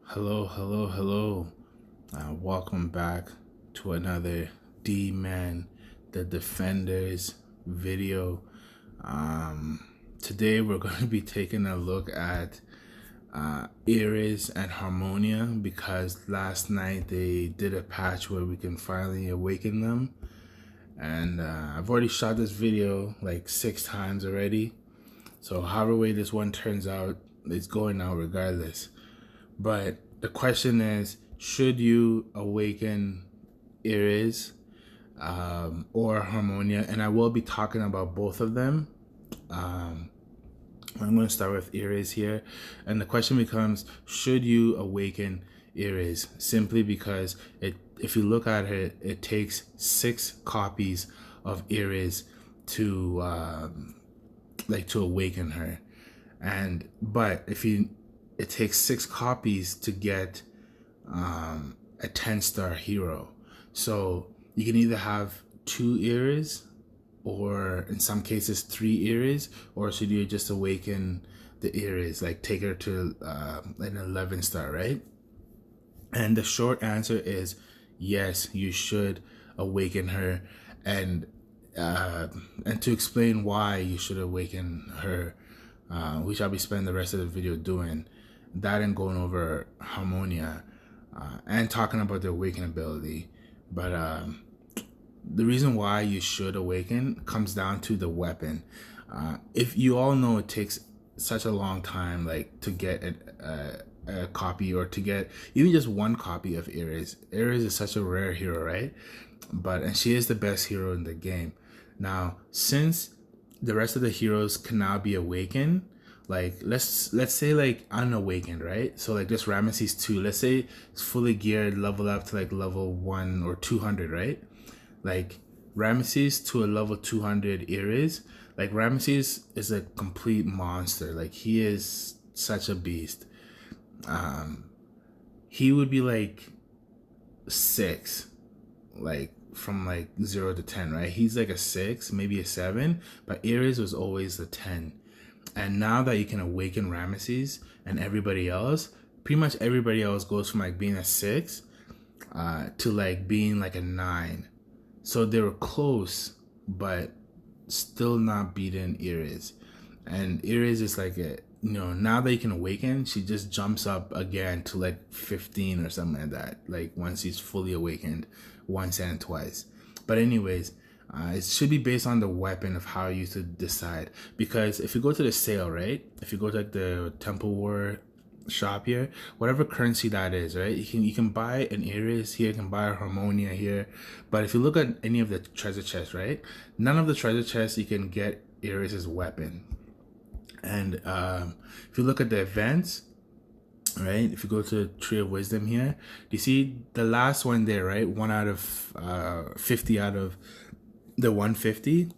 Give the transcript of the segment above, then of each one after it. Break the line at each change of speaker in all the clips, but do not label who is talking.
Hello. Welcome back to another D-Man, the Defenders video. Today we're going to be taking a look at Eris and Harmonia because last night they did a patch where we can finally awaken them. And I've already shot this video like 6 times already. So however way this one turns out, it's going out regardless. But the question is, should you awaken Eris or Harmonia? And I will be talking about both of them. I'm going to start with Eris here. And the question becomes, should you awaken Eris? Simply because if you look at it, it takes 6 copies of Eris to to awaken her. But it takes 6 copies to get a 10-star hero. So you can either have 2 Eris, or in some cases 3 Eris, or should you just awaken the Eris, like take her to an 11-star, right? And the short answer is yes, you should awaken her. And to explain why you should awaken her, which I'll be spending the rest of the video doing that and going over Harmonia and talking about the Awaken ability. But the reason why you should awaken comes down to the weapon. If you all know, it takes such a long time to get a copy, or to get even just 1 copy of Eris. Eris is such a rare hero, right? And she is the best hero in the game. Now, since the rest of the heroes can now be awakened, let's say unawakened, right? So this Ramesses 2, let's say it's fully geared, level up to level 1 or 200, right? Ramesses to a level 200 Eris, Ramesses is a complete monster. He is such a beast. He would be 6, from 0 to 10, right? He's a 6, maybe a 7, but Eris was always a 10. And now that you can awaken Ramesses and everybody else, pretty much everybody else goes from being a 6 to being a 9. So they were close, but still not beating Eris. And Eris is now that you can awaken, she just jumps up again to 15 or something like that. Once she's fully awakened once and twice. But anyways, it should be based on the weapon of how you should decide. Because if you go to the sale, right? If you go to the Temple War shop here, whatever currency that is, right? You can buy an Eris here, you can buy a Harmonia here. But if you look at any of the treasure chests, right? None of the treasure chests you can get Eris's weapon. And if you look at the events, right? If you go to Tree of Wisdom here, you see the last one there, right? 1 out of 50 out of the 150,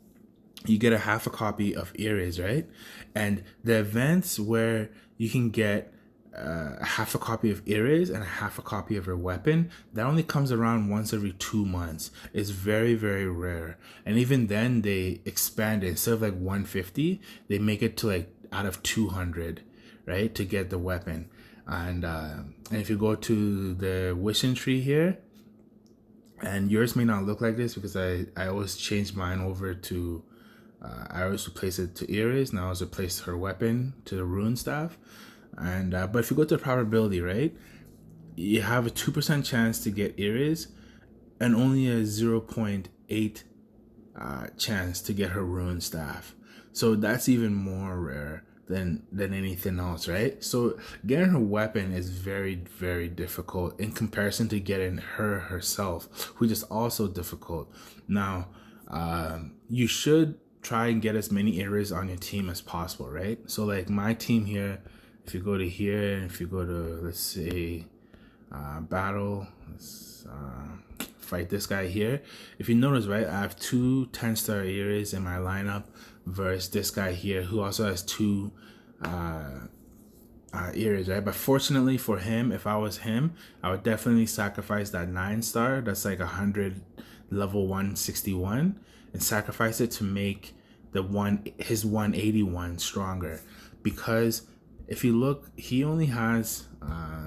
you get a half a copy of Eris, right? And the events where you can get a half a copy of Eris and a half a copy of her weapon, that only comes around once every 2 months. It's very, very rare. And even then they expand it. Instead of 150, they make it to out of 200, right? To get the weapon. And if you go to the wishing tree here, and yours may not look like this because I always change mine over to I always replace it to Eris. Now I always replace her weapon to the rune staff. And but if you go to the probability, right, you have a 2% chance to get Eris and only a 0.8 chance to get her rune staff. So that's even more rare than anything else, right? So getting her weapon is very, very difficult in comparison to getting her herself, which is also difficult. Now, you should try and get as many Eris on your team as possible, right? So my team here, if you go to here, and if you go to, let's say, battle, let's fight this guy here. If you notice, right, I have 2 10-star Eris in my lineup versus this guy here who also has 2 Eris, right? But fortunately for him, if I was him, I would definitely sacrifice that 9-star. That's 100 level 161, and sacrifice it to make his 181 stronger, because if you look, he only has,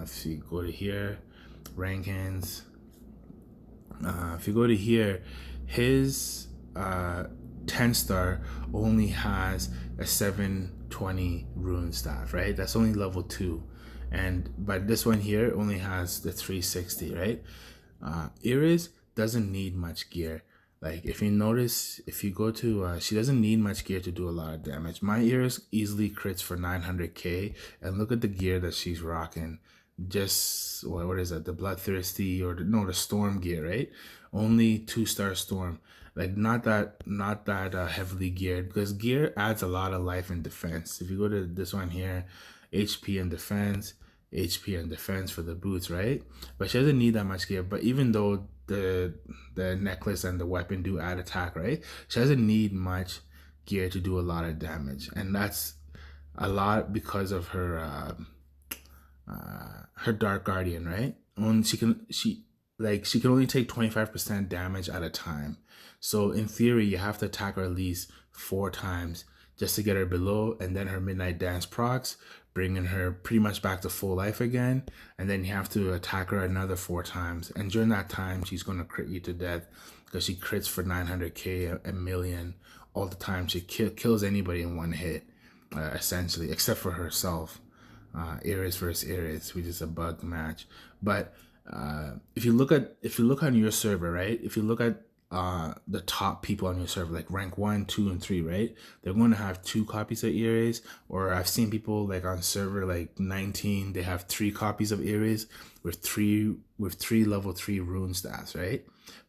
if you go to here, rankings, if you go to here, his 10 star only has a 720 rune staff, right? That's only level 2. But this one here only has the 360, right? Eris doesn't need much gear. Like, if you notice, if you go to, she doesn't need much gear to do a lot of damage. My Eris easily crits for 900k, and look at the gear that she's rocking. Just, what is that? The Bloodthirsty, or the Storm gear, right? Only 2-star Storm. Like, not that heavily geared, because gear adds a lot of life and defense. If you go to this one here, HP and defense, for the boots, right? But she doesn't need that much gear. But even though the necklace and the weapon do add attack, right? She doesn't need much gear to do a lot of damage, and that's a lot because of her Dark Guardian, right? She can only take 25% damage at a time. So in theory, you have to attack her at least 4 times just to get her below, and then her Midnight Dance procs, bringing her pretty much back to full life again. And then you have to attack her another 4 times. And during that time, she's going to crit you to death, because she crits for 900k, a million, all the time. She kills anybody in one hit, essentially, except for herself. Eris versus Eris, which is a bug match. But if you look on your server, right? If you look at the top people on your server, like rank 1, 2, and 3, right? They're going to have 2 copies of Eris. Or I've seen people like on server like 19, they have 3 copies of Eris with three level 3 rune staffs, right?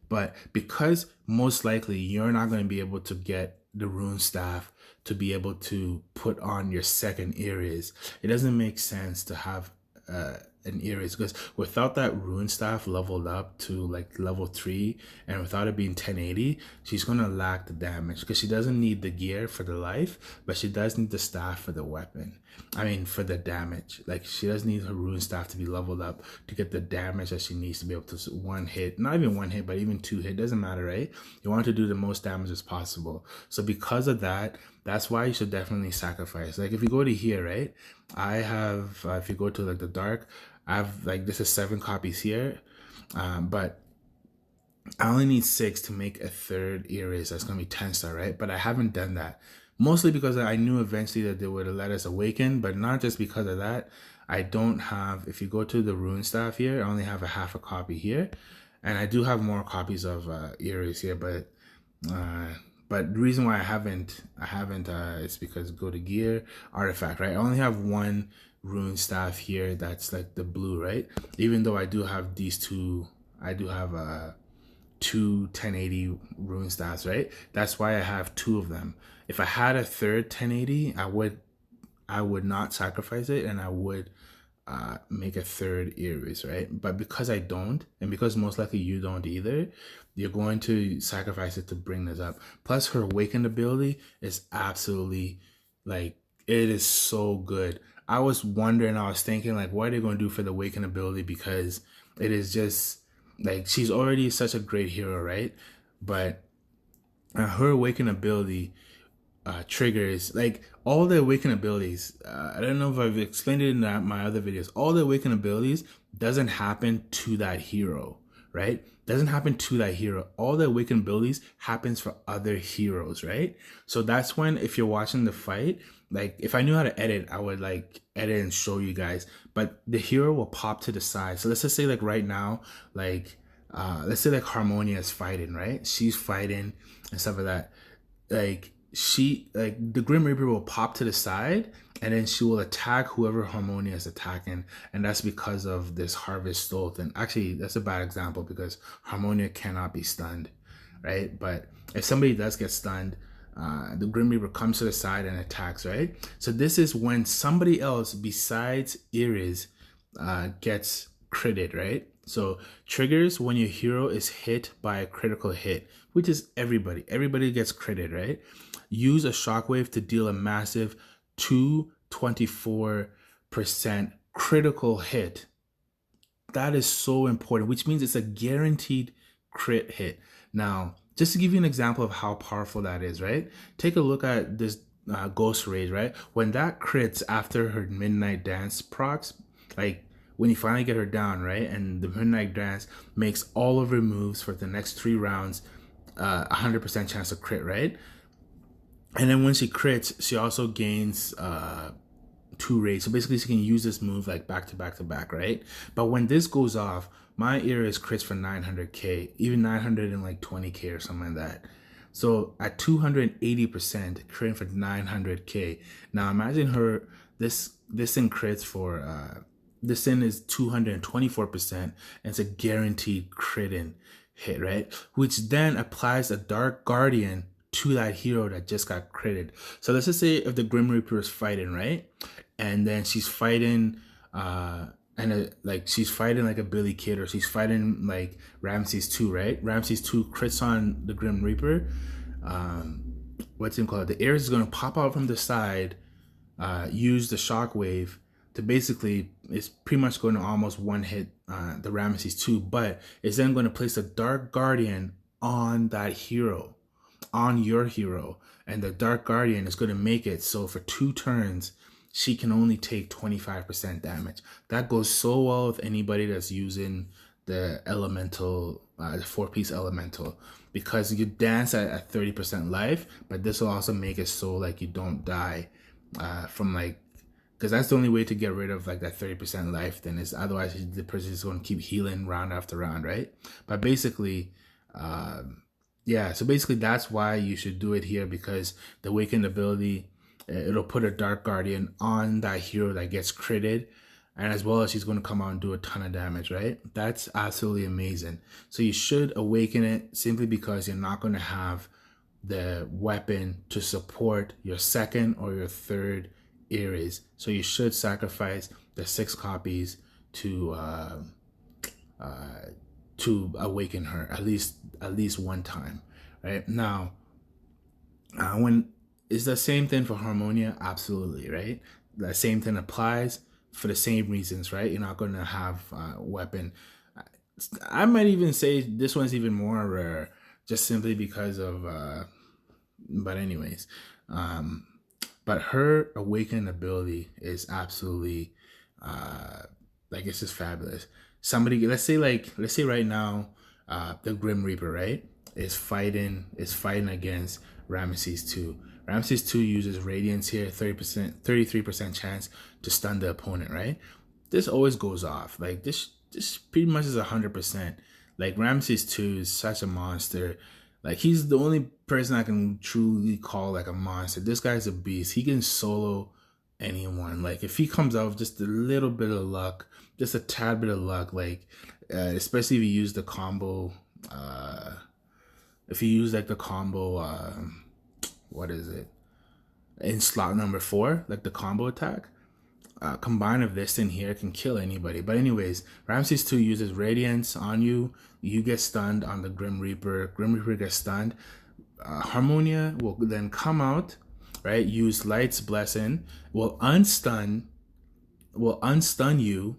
But because most likely you're not going to be able to get the rune staff to be able to put on your second Eris, it doesn't make sense to have an Eris, because without that rune staff leveled up to like level 3, and without it being 1080, she's gonna lack the damage, because she doesn't need the gear for the life, but she does need the staff for the weapon. I mean, for the damage. Like, she does need her rune staff to be leveled up to get the damage that she needs to be able to one hit, not even one hit, but even 2 hit, doesn't matter, right? You want to do the most damage as possible. So because of that, that's why you should definitely sacrifice. Like, if you go to here, right, I have, if you go to like the dark, I have like, this is 7 copies here, but I only need 6 to make a third Eris that's gonna be 10 star, right? But I haven't done that, mostly because I knew eventually that they would let us awaken, but not just because of that. I don't have, if you go to the rune staff here, I only have a half a copy here, and I do have more copies of Eris here, but the reason why I haven't is because go to gear, artifact, right? I only have 1 rune staff here that's like the blue, right? Even though I do have these 2, I do have 2 1080 rune staffs, right? That's why I have 2 of them. If I had a third 1080, I would not sacrifice it, and I would make a third Eris, right? But because I don't, and because most likely you don't either, you're going to sacrifice it to bring this up. Plus, her Awaken ability is absolutely, like, it is so good. I was wondering, I was thinking, like, what are they going to do for the Awaken ability? Because it is just, like, she's already such a great hero, right? But her Awaken ability triggers, like, all the Awaken abilities, I don't know if I've explained it in my other videos, all the Awaken abilities doesn't happen to that hero, right? Doesn't happen to that hero. All the Awaken abilities happens for other heroes, right? So that's when, if you're watching the fight, like, if I knew how to edit, I would like edit and show you guys, but the hero will pop to the side. So let's just say, like, right now, like, let's say like Harmonia is fighting, right? She's fighting and stuff like that. Like, the Grim Reaper will pop to the side, and then she will attack whoever Harmonia is attacking, and that's because of this Harvest Stole thing. Actually, that's a bad example because Harmonia cannot be stunned, right? But if somebody does get stunned, the Grim Reaper comes to the side and attacks, right? So this is when somebody else besides Eris gets critted, right? So triggers when your hero is hit by a critical hit, which is everybody. Everybody gets critted, right? Use a shockwave to deal a massive 224% critical hit. That is so important, which means it's a guaranteed crit hit. Now, just to give you an example of how powerful that is, right? Take a look at this Ghost Rage, right? When that crits after her Midnight Dance procs, like when you finally get her down, right? And the Midnight Dance makes all of her moves for the next 3 rounds 100% chance to crit, right? And then when she crits, she also gains 2 rage. So basically, she can use this move like back to back to back, right? But when this goes off, my Eris crits for 900k, even 920k or something like that. So at 280%, critting for 900k. Now imagine her this thing crits for this thing is 224%, and it's a guaranteed critting hit, right? Which then applies a Dark Guardian to that hero that just got critted. So let's just say if the Grim Reaper is fighting, right? And then she's fighting like she's fighting like a Billy Kid, or she's fighting like Ramses 2, right? Ramses 2 crits on the Grim Reaper. What's it called? The Eris is going to pop out from the side, use the shockwave to basically, it's pretty much going to almost one hit the Ramses 2, but it's then going to place a Dark Guardian on that hero, on your hero, and the Dark Guardian is going to make it so for 2 turns she can only take 25% damage. That goes so well with anybody that's using the elemental, the 4-piece elemental, because you dance at 30% life, but this will also make it so like you don't die from like, because that's the only way to get rid of like that 30% life. Then is otherwise the person is going to keep healing round after round, right? But basically, yeah. So basically, that's why you should do it here, because the Awaken ability, it'll put a Dark Guardian on that hero that gets critted, and as well as she's going to come out and do a ton of damage, right? That's absolutely amazing. So you should awaken it simply because you're not going to have the weapon to support your second or your third Eris. So you should sacrifice the 6 copies to awaken her at least one time, right? Now, when is the same thing for Harmonia? Absolutely, right? The same thing applies for the same reasons, right? You're not going to have a weapon. I might even say this one's even more rare, just simply because of but anyways, but her Awaken ability is absolutely like, it's just fabulous. Somebody, let's say right now, the Grim Reaper, right, is fighting against Ramesses 2. Ramesses 2 uses Radiance here, 33% chance to stun the opponent, right? This always goes off. Like this pretty much is 100%. Like Ramesses 2 is such a monster. Like he's the only person I can truly call like a monster. This guy's a beast. He can solo anyone. Like if he comes out with just a little bit of luck, just a tad bit of luck, like especially if you use the combo, if you use like the combo, what is it, in slot number 4, like the combo attack, combined of this in here can kill anybody. But anyways, Ramses 2 uses Radiance on you. You get stunned on the Grim Reaper. Grim Reaper gets stunned. Harmonia will then come out, right? Use Light's Blessing. Will unstun you,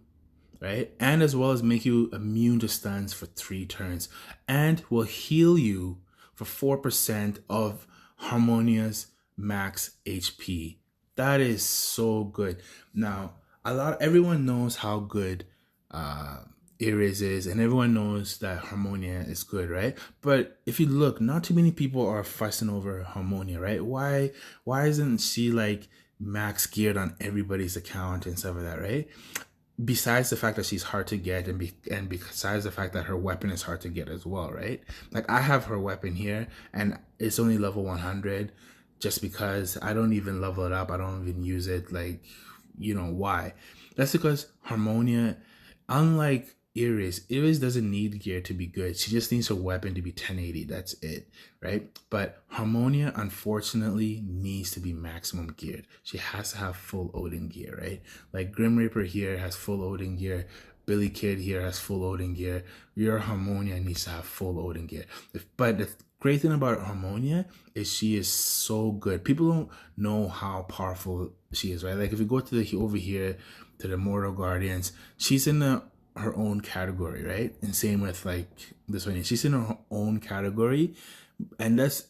right? And as well as make you immune to stuns for 3 turns. And will heal you for 4% of Harmonia's max HP. That is so good. Now, everyone knows how good Eris is, and everyone knows that Harmonia is good, right? But if you look, not too many people are fussing over Harmonia, right? Why isn't she like max geared on everybody's account and stuff like that, right? Besides the fact that she's hard to get, and besides the fact that her weapon is hard to get as well, right? Like I have her weapon here, and it's only level 100. Just because I don't even level it up, I don't even use it. Like, you know why? That's because Harmonia, unlike Eris doesn't need gear to be good. She just needs her weapon to be 1080. That's it, right? But Harmonia, unfortunately, needs to be maximum geared. She has to have full Odin gear, right? Like Grim Reaper here has full Odin gear. Billy Kid here has full Odin gear. Your Harmonia needs to have full Odin gear. But the great thing about Harmonia is she is so good. People don't know how powerful she is, right? Like if you go to over here to the Mortal Guardians, she's in her own category, right? And same with like this one. She's in her own category, and that's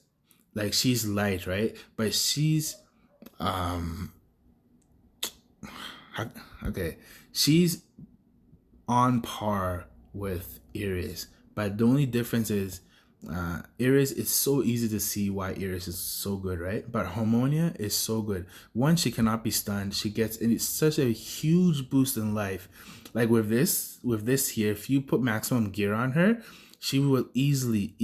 like she's light, right? But she's um okay, she's on par with Eris, but the only difference is Eris, it's so easy to see why Eris is so good, right? But Harmonia is so good. One, she cannot be stunned. She gets, and it's such a huge boost in life. Like with this here, if you put maximum gear on her, she will easily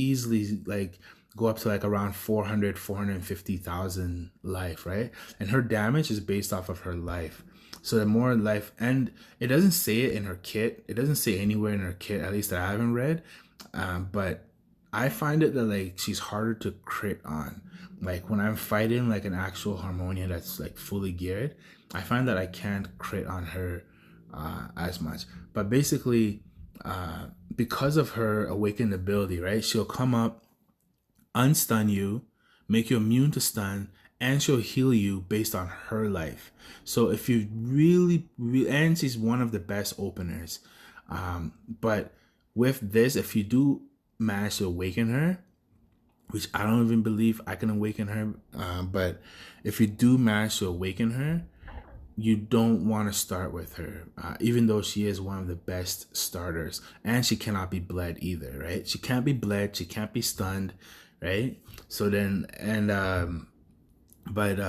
like go up to like around 450,000 life, right? And her damage is based off of her life. So the more life, and it doesn't say it in her kit. It doesn't say anywhere in her kit, at least that I haven't read. But I find it that like she's harder to crit on. Like when I'm fighting like an actual Harmonia that's like fully geared, I find that I can't crit on her as much. But basically, because of her Awakened ability, right? She'll come up, unstun you, make you immune to stun, and she'll heal you based on her life. So if you and she's one of the best openers. But with this, if you do manage to awaken her, which I don't even believe I can awaken her, but if you do manage to awaken her, you don't want to start with her, even though she is one of the best starters, and she cannot be bled either, right? She can't be bled, she can't be stunned, right? So then, but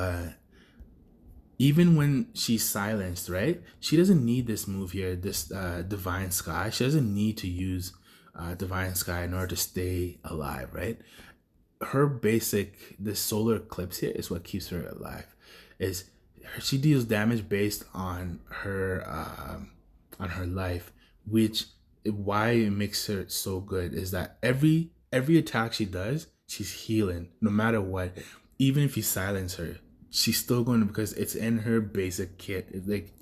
even when she's silenced, right? She doesn't need this move here, this Divine Sky. She doesn't need to use Divine Sky in order to stay alive, right? Her basic, the solar eclipse here is what keeps her alive. Is she deals damage based on her life, which why it makes her so good is that every attack she does, she's healing no matter what. Even if you silence her, she's still going to, because it's in her basic kit. It's like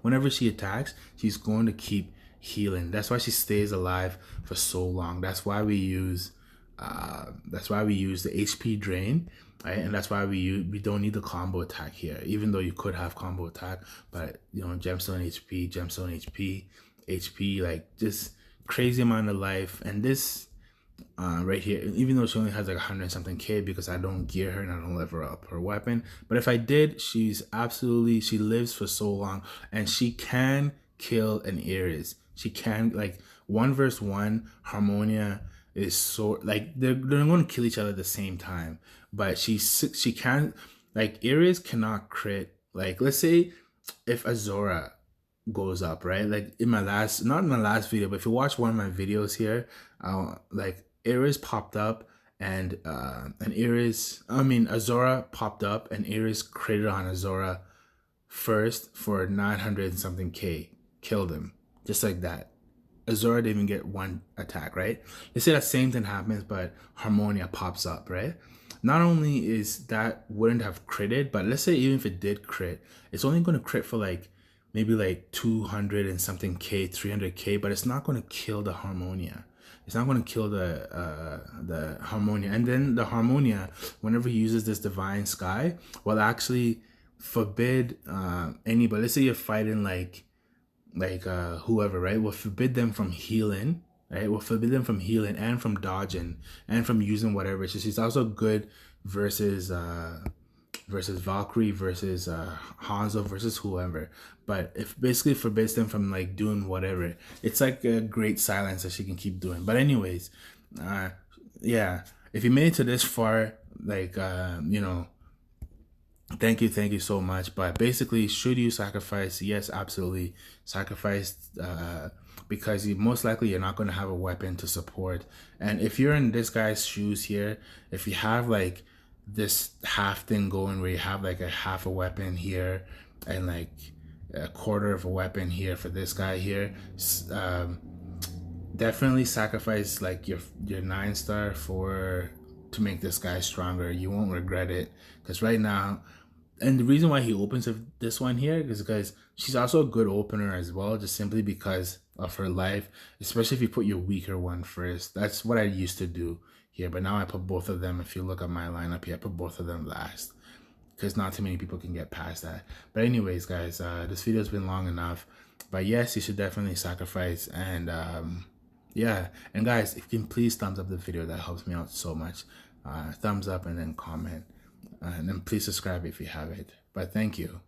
whenever she attacks, she's going to keep healing. That's why she stays alive for so long. That's why we use the HP drain, right? And that's why we don't need the combo attack here, even though you could have combo attack. But you know, gemstone HP, like just crazy amount of life. And this right here, even though she only has like 100 something K, because I don't gear her and I don't level up her weapon, but if I did, she lives for so long, and she can kill an Eris. She can, like 1v1 Harmonia is so like they're going to kill each other at the same time, but she can't, like Eris cannot crit. Like let's say if Azora goes up, right? Like not in my last video, but if you watch one of my videos here, like Eris popped up and Azora popped up and Eris critted on Azora first for 900 something K, killed him just like that. Azora didn't even get one attack, right? They say that same thing happens, but Harmonia pops up, right? Not only is that wouldn't have critted, but let's say even if it did crit, it's only going to crit for like maybe like 200 and something K, 300 K, but it's not going to kill the Harmonia. It's not going to kill the Harmonia. And then the Harmonia, whenever he uses this Divine Sky, will actually forbid anybody. Let's say you're fighting like whoever, right? Will forbid them from healing, right? Will forbid them from healing and from dodging and from using whatever. So she's also good versus Valkyrie, versus Hanzo, versus whoever. But if basically forbids them from like doing whatever, it's like a great silence that she can keep doing. But anyways, yeah, if you made it to this far, like you know, thank you so much. But basically, should you sacrifice? Yes, absolutely, sacrifice, because most likely you're not going to have a weapon to support. And if you're in this guy's shoes here, if you have like this half thing going where you have like a half a weapon here and like a quarter of a weapon here for this guy here, definitely sacrifice like your 9-star to make this guy stronger. You won't regret it, because right now, and the reason why he opens this one here is because she's also a good opener as well, just simply because of her life, especially if you put your weaker one first. That's what I used to do here, but now I put both of them. If you look at my lineup here, I put both of them last, because not too many people can get past that. But anyways, guys, this video's been long enough. But yes, you should definitely sacrifice. And yeah, and guys, if you can please thumbs up the video, that helps me out so much. Thumbs up and then comment. And then please subscribe if you haven't. But thank you.